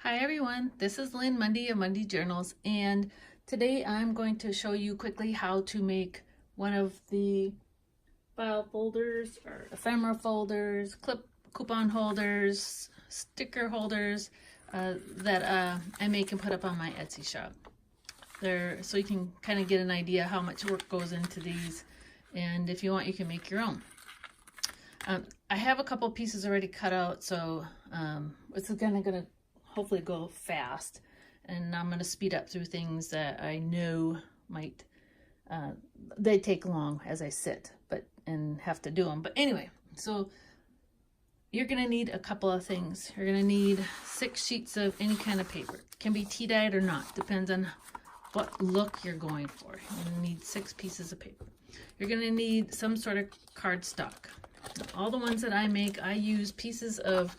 Hi everyone, this is Lynn Mundy of Mundy Journals, and today I'm going to show you quickly how to make one of the file folders or ephemera folders, coupon holders, sticker holders that I make and put up on my Etsy shop. So you can kind of get an idea how much work goes into these, and if you want you can make your own. I have a couple pieces already cut out, so it's gonna hopefully go fast, and I'm going to speed up through things that I know might they take long as I sit and have to do them. But anyway, so you're going to need a couple of things. You're going to need 6 sheets of any kind of paper. It can be tea dyed or not, depends on what look you're going for. You're going to need 6 pieces of paper. You're going to need some sort of cardstock. All the ones that I make, I use pieces of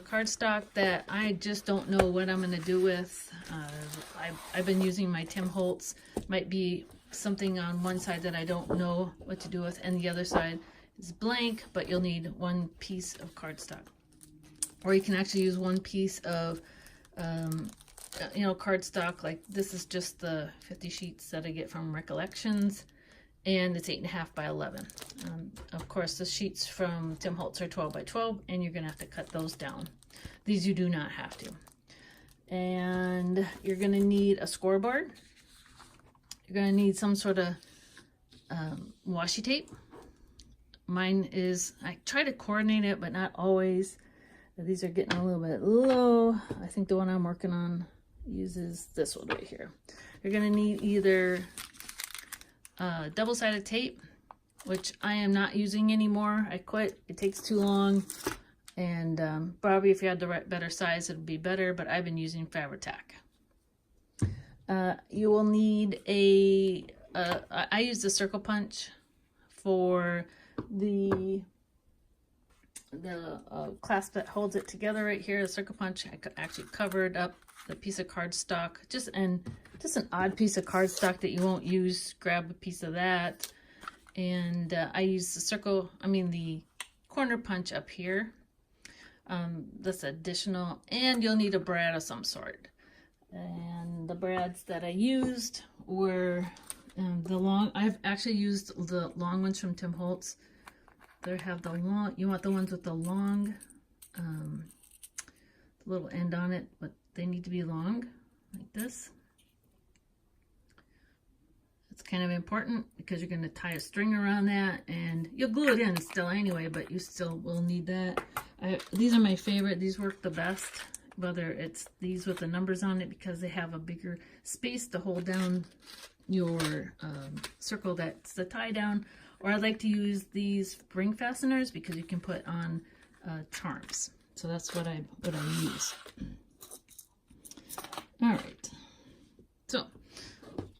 cardstock that I just don't know what I'm going to do with. I've been using my Tim Holtz. Might be something on one side that I don't know what to do with, and the other side is blank, but you'll need 1 piece of cardstock. Or you can actually use 1 piece of cardstock. Like this is just the 50 sheets that I get from Recollections, and it's 8.5 by 11. Of course, the sheets from Tim Holtz are 12 by 12, and you're gonna have to cut those down. These you do not have to. And you're gonna need a scoreboard. You're gonna need some sort of washi tape. Mine is, I try to coordinate it, but not always. These are getting a little bit low. I think the one I'm working on uses this one right here. You're gonna need either double-sided tape, which I am not using anymore. I quit. It takes too long, and probably if you had the better size, it would be better, but I've been using Fabri-Tac. You will need I use the circle punch for the clasp that holds it together right here. The circle punch, I actually covered up the piece of cardstock, just an odd piece of cardstock that you won't use. Grab a piece of that, and I use the corner punch up here. That's additional, and you'll need a brad of some sort. And the brads that I used were I've actually used the long ones from Tim Holtz. They have the long, you want the ones with the long little end on it, but they need to be long, like this. It's kind of important because you're going to tie a string around that, and you'll glue it in still anyway, but you still will need that. These are my favorite. These work the best, whether it's these with the numbers on it, because they have a bigger space to hold down your circle that's the tie down. Or I like to use these ring fasteners because you can put on charms. So that's what I use. All right. So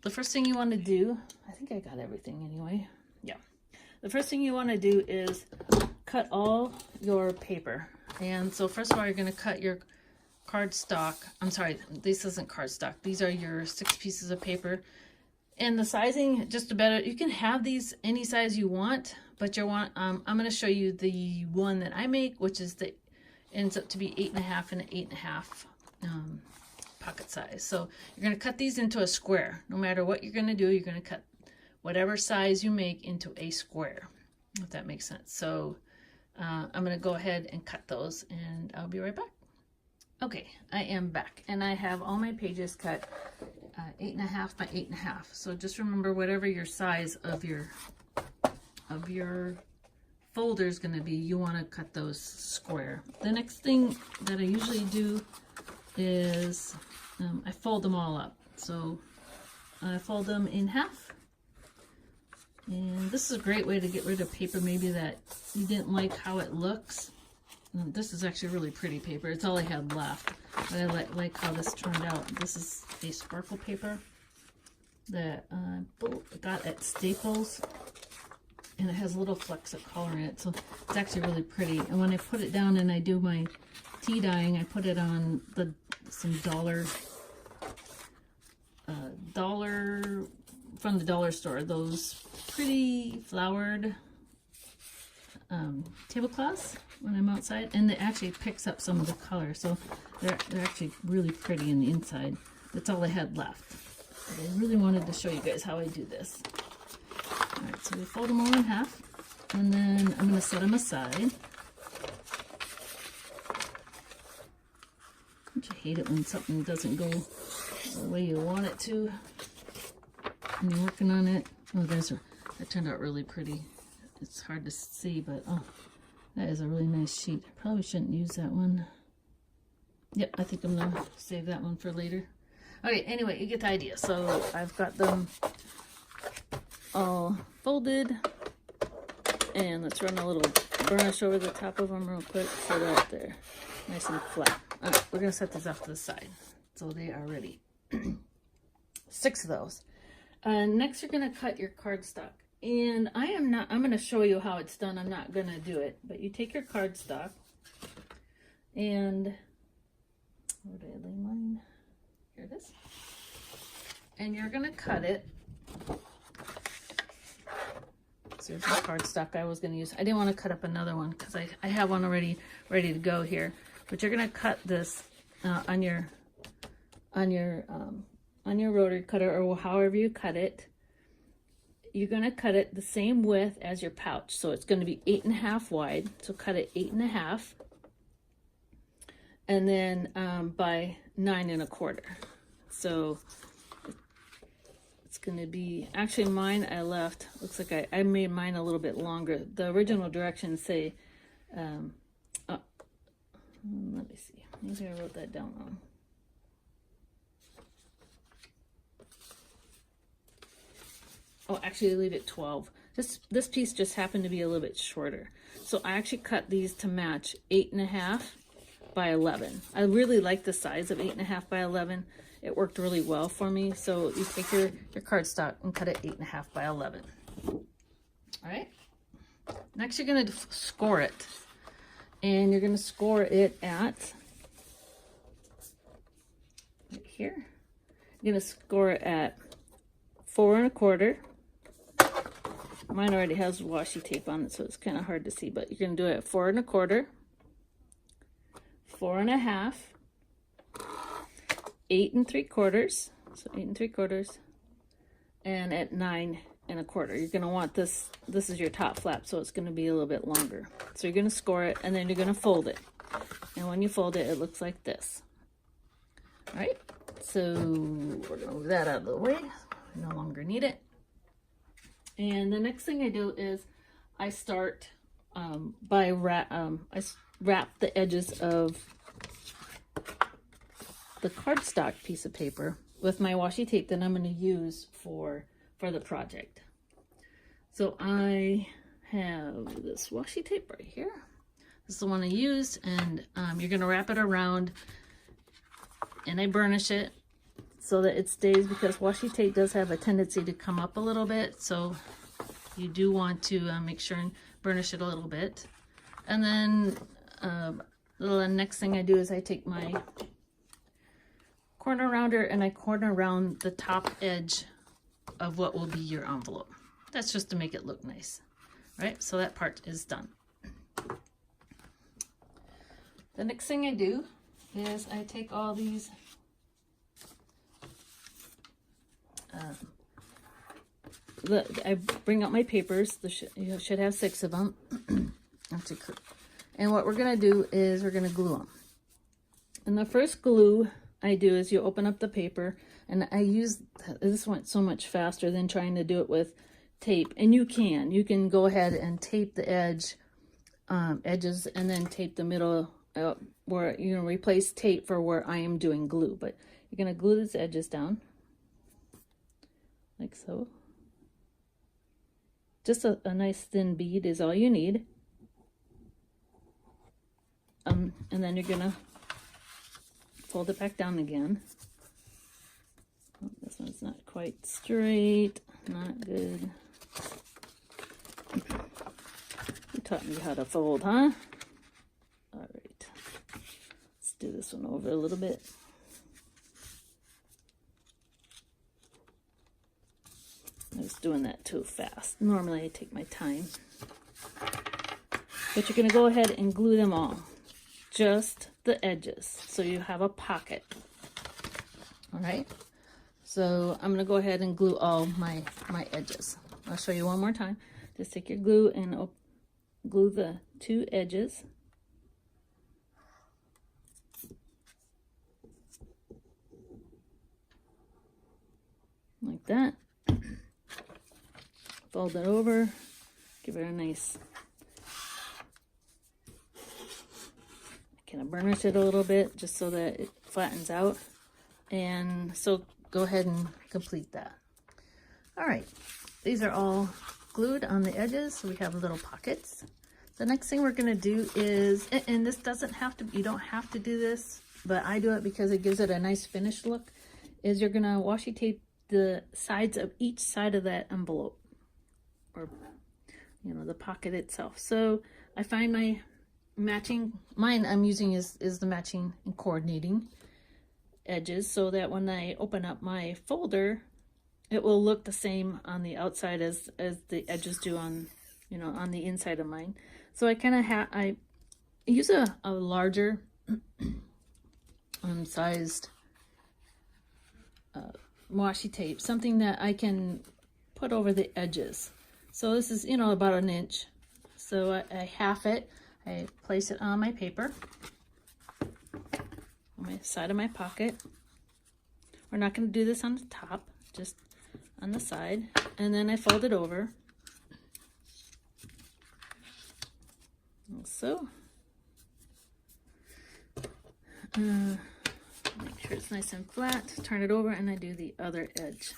the first thing you want to do, I think I got everything anyway. Yeah. The first thing you want to do is cut all your paper. And so first of all, you're going to cut your cardstock. I'm sorry, this isn't cardstock. These are your 6 pieces of paper. And the sizing, just better, you can have these any size you want, but I'm going to show you the one that I make, which is ends up to be 8.5 and an 8.5 pocket size. So you're going to cut these into a square. No matter what you're going to do, you're going to cut whatever size you make into a square, if that makes sense. So I'm going to go ahead and cut those, and I'll be right back. Okay, I am back, and I have all my pages cut 8.5 by 8.5. So just remember, whatever your size of your folder is going to be, you want to cut those square. The next thing that I usually do is I fold them all up. So I fold them in half, and this is a great way to get rid of paper maybe that you didn't like how it looks. This is actually really pretty paper. It's all I had left, but I like how this turned out. This is a sparkle paper that I got at Staples, and it has little flecks of color in it, so it's actually really pretty. And when I put it down and I do my tea dyeing, I put it on some dollar from the dollar store, those pretty flowered tablecloths. when I'm outside, and it actually picks up some of the color, so they're actually really pretty in the inside. That's all I had left. But I really wanted to show you guys how I do this. Alright, so we fold them all in half, and then I'm going to set them aside. Don't you hate it when something doesn't go the way you want it to and you're working on it? Oh, that turned out really pretty. It's hard to see, but oh, that is a really nice sheet. I probably shouldn't use that one. Yep, I think I'm going to save that one for later. Okay, anyway, you get the idea. So I've got them all folded, and let's run a little burnish over the top of them real quick so that they're nice and flat. Okay, we're going to set these off to the side so they are ready. 6 of those. Next, you're going to cut your cardstock. And I'm going to show you how it's done. I'm not going to do it. But you take your cardstock and, where did I lay mine? Here it is. And you're going to cut it. So here's the cardstock I was going to use. I didn't want to cut up another one because I have one already ready to go here. But you're going to cut this on your rotary cutter, or however you cut it. You're going to cut it the same width as your pouch. So it's going to be 8.5 wide. So cut it 8.5. And then by 9.25. So it's going to be, actually mine I left, looks like I made mine a little bit longer. The original directions say, let me see, maybe I wrote that down wrong. Oh, actually leave it 12. This piece just happened to be a little bit shorter. So I actually cut these to match 8.5 by 11. I really like the size of 8.5 by 11. It worked really well for me. So you take your cardstock and cut it 8.5 by 11. All right. Next, you're going to score it. And you're going to score it at right here. You're going to score it at 4.25. Mine already has washi tape on it, so it's kind of hard to see, but you're going to do it at 4.25, 4.5, 8.75, so 8.75, and at 9.25. You're going to want this is your top flap, so it's going to be a little bit longer. So you're going to score it, and then you're going to fold it. And when you fold it, it looks like this. All right, so we're going to move that out of the way. We no longer need it. And the next thing I do is I start by I wrap the edges of the cardstock piece of paper with my washi tape that I'm going to use for the project. So I have this washi tape right here. This is the one I used, and you're going to wrap it around, and I burnish it so that it stays, because washi tape does have a tendency to come up a little bit, so you do want to make sure and burnish it a little bit. And then the next thing I do is I take my corner rounder and I corner around the top edge of what will be your envelope. That's just to make it look nice. Right, so that part is done. The next thing I do is I take all these I bring out my papers. You should have 6 of them. And what we're going to do is we're going to glue them. And the first glue I do is you open up the paper, and I use, this went so much faster than trying to do it with tape. And you can go ahead and tape the edges and then tape the middle where, replace tape for where I am doing glue. But you're going to glue these edges down like so. Just a nice thin bead is all you need. And then you're gonna fold it back down again. Oh, this one's not quite straight, not good. You taught me how to fold, huh? All right, let's do this one over a little bit. I was doing that too fast. Normally I take my time. But you're going to go ahead and glue them all, just the edges, so you have a pocket. All right, so I'm going to go ahead and glue all my edges. I'll show you one more time. Just take your glue and glue the two edges. Like that. Fold it over, give it a nice, kind of burnish it a little bit just so that it flattens out. And so go ahead and complete that. All right, these are all glued on the edges, so we have little pockets. The next thing we're gonna do is, and this doesn't have to, you don't have to do this, but I do it because it gives it a nice finished look, is you're gonna washi tape the sides of each side of that envelope, or you know, the pocket itself. So I find my matching, mine I'm using is the matching and coordinating edges, so that when I open up my folder, it will look the same on the outside as the edges do on, you know, on the inside of mine. So I kind of I use a larger sized washi tape, something that I can put over the edges. So this is, you know, about 1 inch. So I half it, I place it on my paper, on my side of my pocket. We're not going to do this on the top, just on the side. And then I fold it over. Like so. Make sure it's nice and flat. Turn it over and I do the other edge.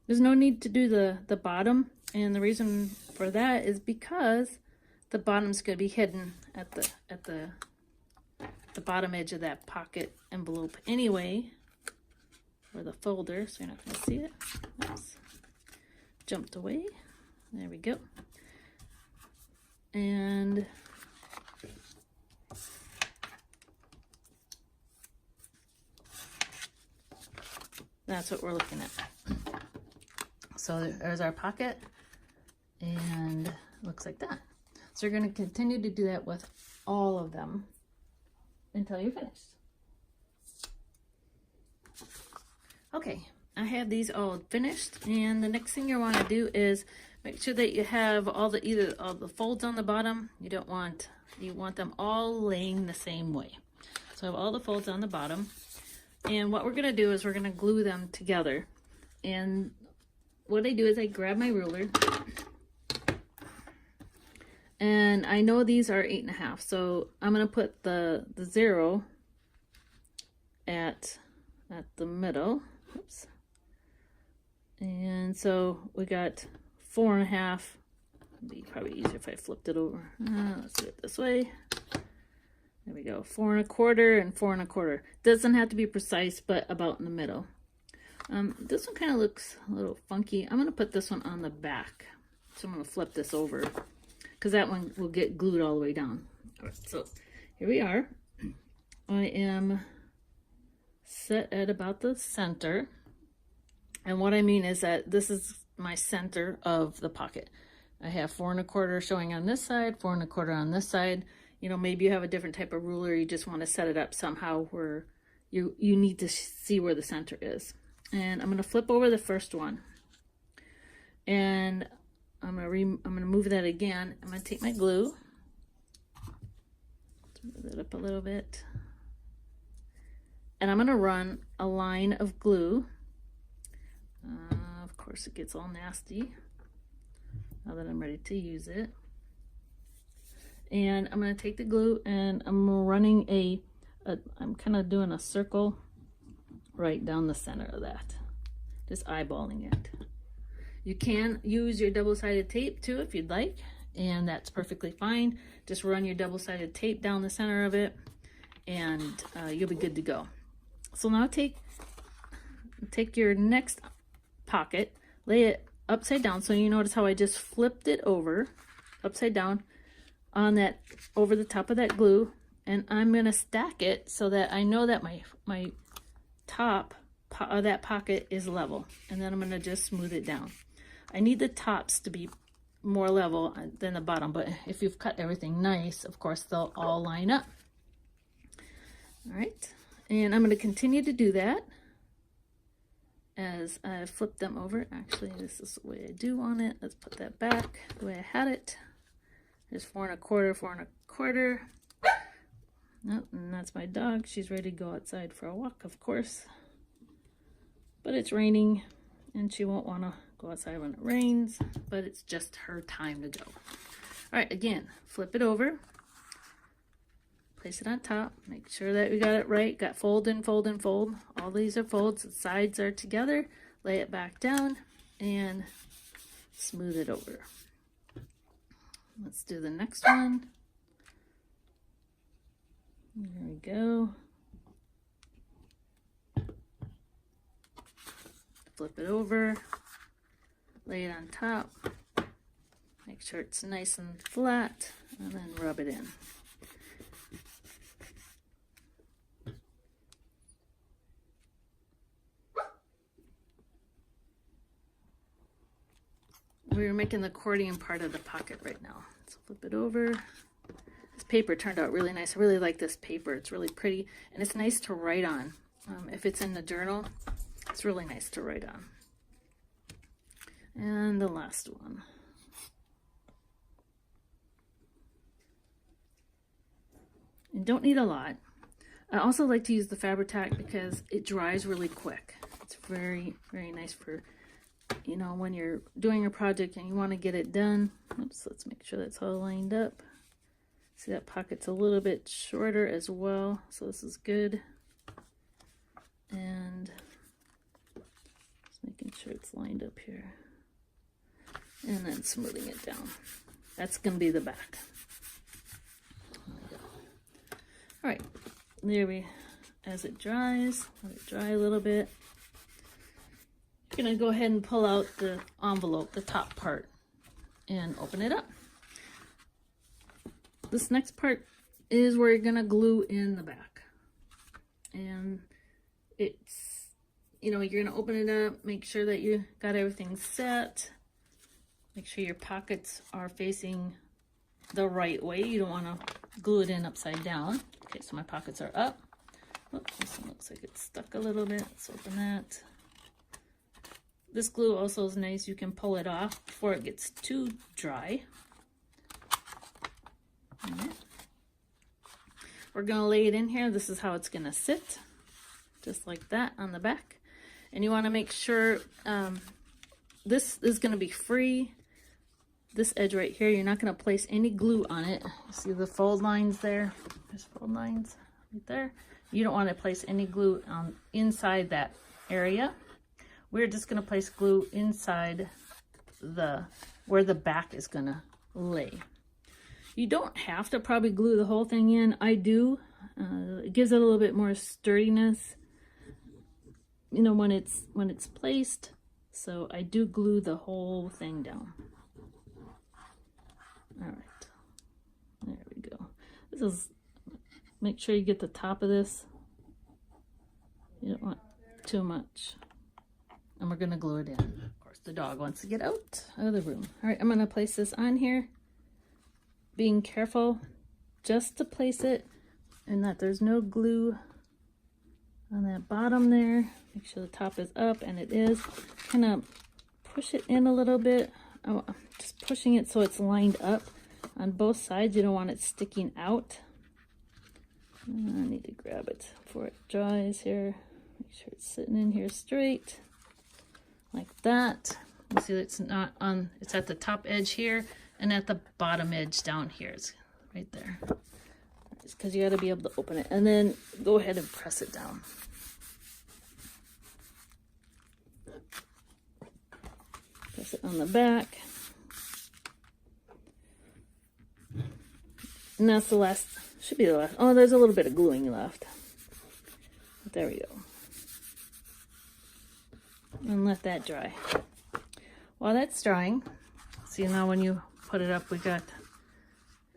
There's no need to do the bottom, and the reason for that is because the bottom's going to be hidden at the bottom edge of that pocket envelope anyway, or the folder, so you're not going to see it. Oops. Jumped away. There we go. And that's what we're looking at. So there's our pocket, and it looks like that. So you're going to continue to do that with all of them until you're finished. Okay, I have these all finished, and the next thing you want to do is make sure that you have either all the folds on the bottom. You want them all laying the same way. So I have all the folds on the bottom. And what we're going to do is we're going to glue them together. And what I do is I grab my ruler, and I know these are 8.5, so I'm going to put the 0 at the middle. Oops. And so we got 4.5. It'd be probably easier if I flipped it over. Let's do it this way. There we go, 4 1/4 and 4 1/4. Doesn't have to be precise, but about in the middle. This one kind of looks a little funky. I'm going to put this one on the back. So I'm going to flip this over, because that one will get glued all the way down. All right, so here we are. I am set at about the center. And what I mean is that this is my center of the pocket. I have 4 1/4 showing on this side, 4 1/4 on this side. You know, maybe you have a different type of ruler. You just want to set it up somehow where you need to see where the center is. And I'm going to flip over the first one. And I'm going to move that again. I'm going to take my glue. Let's move that up a little bit. And I'm going to run a line of glue. Of course, it gets all nasty now that I'm ready to use it. And I'm going to take the glue, and I'm running I'm kind of doing a circle right down the center of that. Just eyeballing it. You can use your double-sided tape too if you'd like, and that's perfectly fine. Just run your double-sided tape down the center of it, and you'll be good to go. So now take your next pocket, lay it upside down. So you notice how I just flipped it over upside down on that, over the top of that glue, and I'm going to stack it so that I know that my top of that pocket is level, and then I'm going to just smooth it down. I need the tops to be more level than the bottom, but if you've cut everything nice, of course, they'll all line up. All right, and I'm going to continue to do that as I flip them over. Actually, this is the way I do want it. Let's put that back the way I had it. There's 4 1/4, 4 1/4. Nope, and that's my dog. She's ready to go outside for a walk, of course. But it's raining, and she won't want to go outside when it rains, but it's just her time to go. All right, again, flip it over. Place it on top. Make sure that we got it right. Got fold and fold and fold. All these are folds. The sides are together. Lay it back down and smooth it over. Let's do the next one. There we go. Flip it over. Lay it on top. Make sure it's nice and flat, and then rub it in. We're making the accordion part of the pocket right now. So flip it over. This paper turned out really nice. I really like this paper. It's really pretty, and it's nice to write on. If it's in the journal, it's really nice to write on. And the last one. You don't need a lot. I also like to use the Fabri-Tac because it dries really quick. It's very, very nice for, you know, when you're doing a project and you want to get it done. Oops, let's make sure that's all lined up. See, that pocket's a little bit shorter as well, so this is good. And just making sure it's lined up here. And then smoothing it down. That's going to be the back. There we go. All right, there we, as it dries, let it dry a little bit. You're going to go ahead and pull out the envelope, the top part, and open it up. This next part is where you're going to glue in the back. And it's, you know, you're going to open it up, make sure that you got everything set. Make sure your pockets are facing the right way. You don't want to glue it in upside down. Okay, so my pockets are up. Oops, this one looks like it's stuck a little bit. Let's open that. This glue also is nice. You can pull it off before it gets too dry. Right. We're going to lay it in here. This is how it's going to sit. Just like that on the back. And you want to make sure this is going to be free. This edge right here, you're not going to place any glue on it. See the fold lines there? There's fold lines right there. You don't want to place any glue on inside that area. We're just going to place glue inside where the back is going to lay. You don't have to probably glue the whole thing in. I do. It gives it a little bit more sturdiness, you know, when it's placed. So I do glue the whole thing down. All right, there we go. This is, make sure you get the top of this. You don't want too much. And we're gonna glue it in. Of course, the dog wants to get out of the room. All right, I'm gonna place this on here. Being careful just to place it and that there's no glue on that bottom there. Make sure the top is up, and it is. Kind of push it in a little bit. I'm just pushing it so it's lined up on both sides. You don't want it sticking out. I need to grab it before it dries here. Make sure it's sitting in here straight, like that. You see it's not on, it's at the top edge here and at the bottom edge down here. It's right there. It's because you got to be able to open it, and then go ahead and press it down. Press it on the back. And that's the last, should be the last. Oh, there's a little bit of gluing left. But there we go. And let that dry. While that's drying, see, now when you put it up, we got,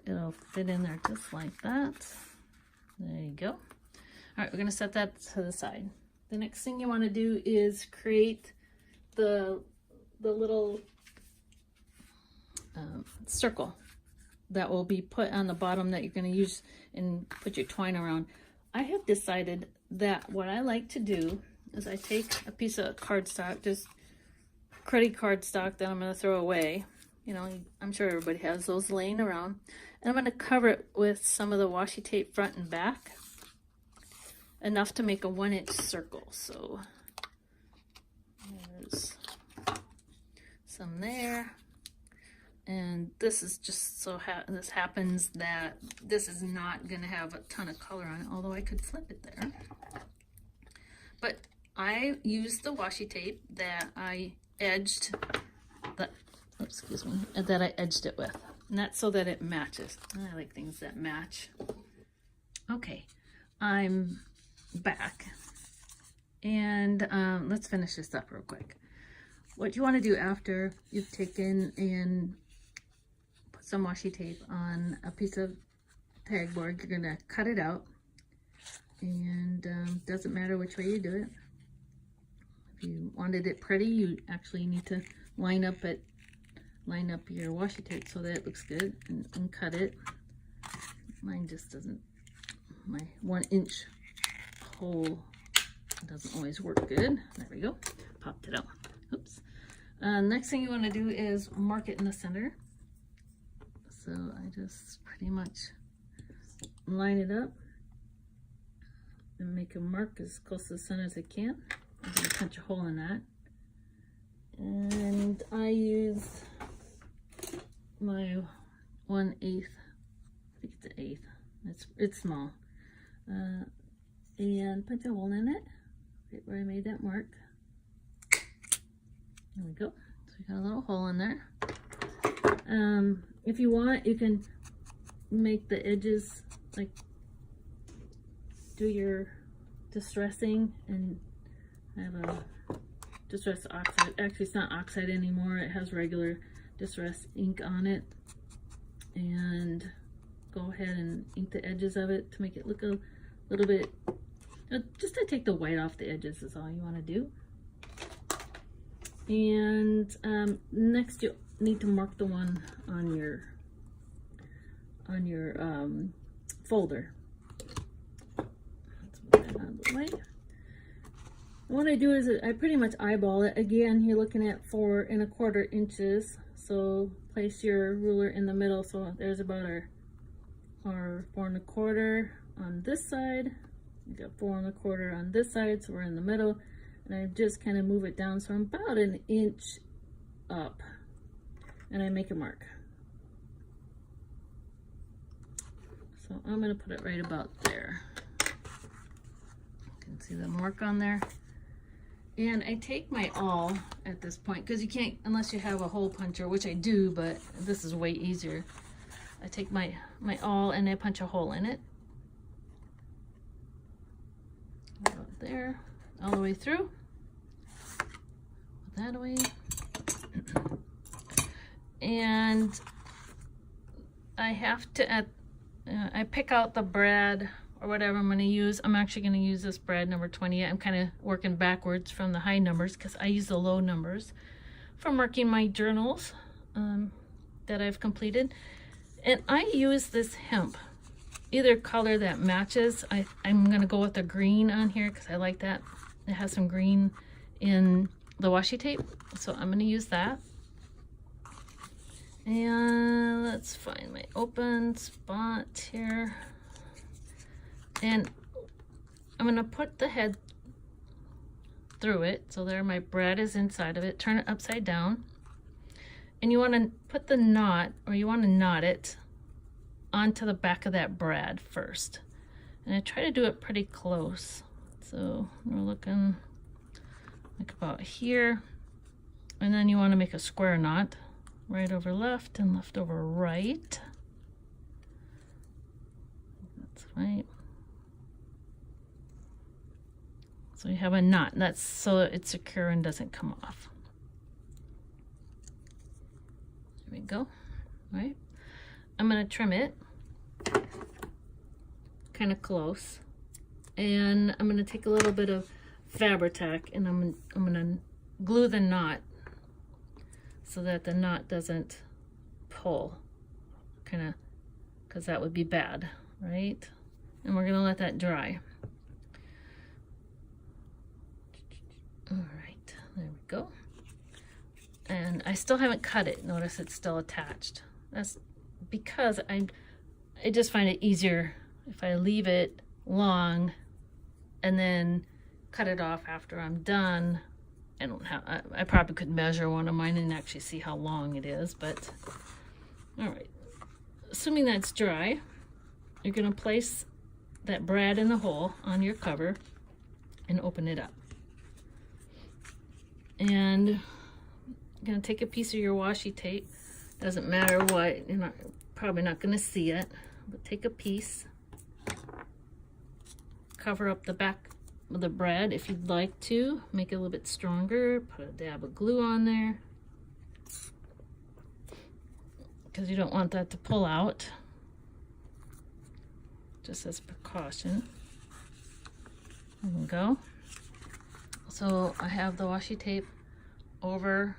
it'll fit in there just like that. There you go. All right, we're going to set that to the side. The next thing you want to do is create the little circle that will be put on the bottom that you're going to use and put your twine around. I have decided that what I like to do is I take a piece of cardstock, just cruddy cardstock that I'm going to throw away. You know, I'm sure everybody has those laying around. And I'm going to cover it with some of the washi tape front and back, enough to make a 1-inch circle. So there's some there. And this is just so this happens that this is not going to have a ton of color on it, although I could flip it there. But I used the washi tape that I edged that I edged it with, and that's so that it matches. I like things that match. Okay, I'm back, and let's finish this up real quick. What you want to do after you've taken and put some washi tape on a piece of pegboard, you're gonna cut it out, and doesn't matter which way you do it. If you wanted it pretty, you actually need to line up your washi tape so that it looks good, and cut it. Mine just doesn't, my 1-inch hole doesn't always work good. There we go, popped it out. Oops. Next thing you want to do is mark it in the center. So I just pretty much line it up and make a mark as close to the center as I can. I'm going to punch a hole in that. And I use my 1/8, I think it's an 1/8, it's small, and punch a hole in it right where I made that mark. There we go. So we got a little hole in there. If you want, you can make the edges, like, do your distressing and have a distress oxide. Actually, it's not oxide anymore. It has regular distress ink on it. And go ahead and ink the edges of it to make it look a little bit, just to take the white off the edges is all you want to do. And next you need to mark the one on your folder. Let's move that out of the way. What I do is I pretty much eyeball it. Again, you're looking at 4 1/4 inches. So place your ruler in the middle. So there's about our 4 1/4 on this side. We got 4 1/4 on this side, so we're in the middle. And I just kind of move it down, so I'm about 1 inch up, and I make a mark. So I'm going to put it right about there. You can see the mark on there. And I take my awl at this point, because you can't, unless you have a hole puncher, which I do, but this is way easier. I take my awl and I punch a hole in it. About there. All the way through. Put that away. And I have to, I pick out the brad or whatever I'm going to use. I'm actually going to use this brad number 28. I'm kind of working backwards from the high numbers because I use the low numbers for marking my journals that I've completed. And I use this hemp. Either color that matches. I'm going to go with the green on here because I like that. It has some green in the washi tape, so I'm going to use that. And let's find my open spot here. And I'm going to put the head through it. So there, my brad is inside of it. Turn it upside down. And you want to put the knot, or you want to knot it onto the back of that brad first. And I try to do it pretty close. So we're looking like about here. And then you want to make a square knot. Right over left and left over right. That's right. So you have a knot. That's so it's secure and doesn't come off. There we go. All right. I'm going to trim it kind of close. And I'm going to take a little bit of Fabri-Tac and I'm going to glue the knot so that the knot doesn't pull, kind of, because that would be bad, right? And we're gonna let that dry. All right, there we go. And I still haven't cut it. Notice it's still attached. That's because I just find it easier if I leave it long and then cut it off after I'm done. I probably could measure one of mine and actually see how long it is, but all right. Assuming that's dry, you're gonna place that brad in the hole on your cover and open it up. And you're gonna take a piece of your washi tape. Doesn't matter what, you're probably not gonna see it, but take a piece, cover up the back of the brad if you'd like to, make it a little bit stronger, put a dab of glue on there, because you don't want that to pull out, just as precaution. There we go. So I have the washi tape over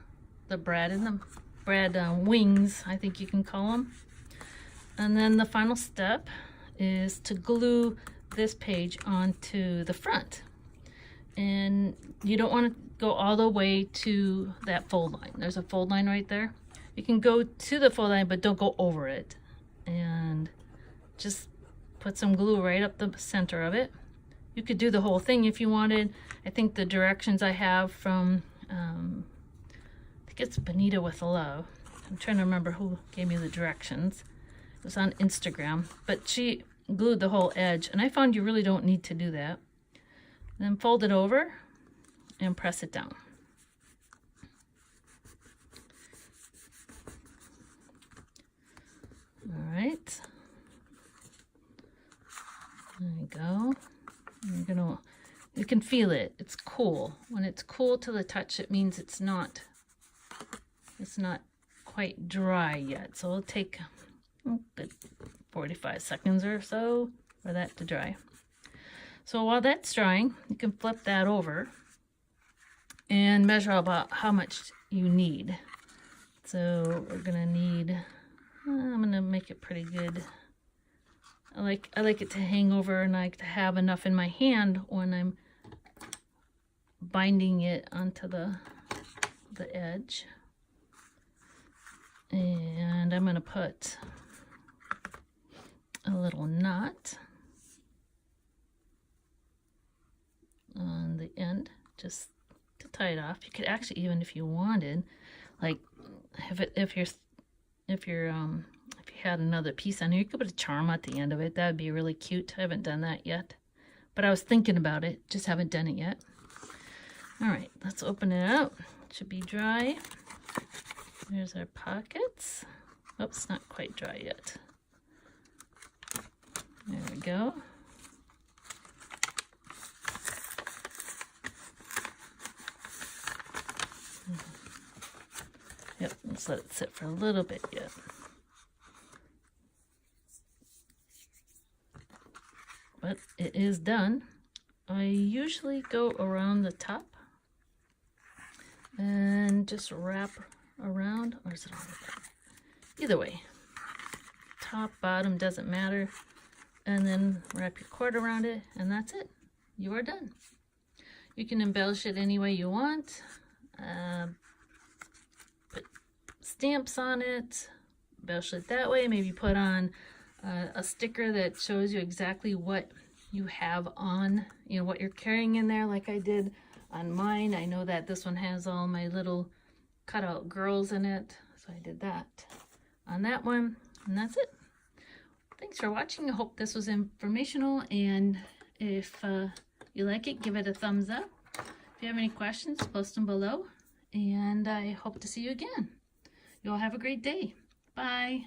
the brad and the brad wings, I think you can call them. And then the final step is to glue this page onto the front. And you don't want to go all the way to that fold line. There's a fold line right there. You can go to the fold line, but don't go over it. And just put some glue right up the center of it. You could do the whole thing if you wanted. I think the directions I have from, I think it's Benita with Love. I'm trying to remember who gave me the directions. It was on Instagram, but she glued the whole edge, and I found you really don't need to do that. Then fold it over and press it down. All right. There you go. You can feel it. It's cool. When it's cool to the touch, it means it's not quite dry yet. So it'll take 45 seconds or so for that to dry. So while that's drying, you can flip that over and measure about how much you need. So we're gonna need, I'm gonna make it pretty good. I like it to hang over, and I like to have enough in my hand when I'm binding it onto the edge. And I'm gonna put a little knot on the end just to tie it off. You could actually, even if you wanted, like if you had another piece on here, you could put a charm at the end of it. That would be really cute. I haven't done that yet, but I was thinking about it, just haven't done it yet. All right, let's open it up. It should be dry. There's our pockets. Oops, not quite dry yet. There we go. Yep, let's let it sit for a little bit yet. But it is done. I usually go around the top and just wrap around, or is it on the bottom? Either way, top, bottom, doesn't matter. And then wrap your cord around it, and that's it. You are done. You can embellish it any way you want. Put stamps on it, embellish it that way. Maybe put on a sticker that shows you exactly what you have on, you know, what you're carrying in there, like I did on mine. I know that this one has all my little cutout girls in it, so I did that on that one, and that's it. Thanks for watching. I hope this was informational, and if you like it, give it a thumbs up. If you have any questions, post them below, and I hope to see you again. You all have a great day. Bye.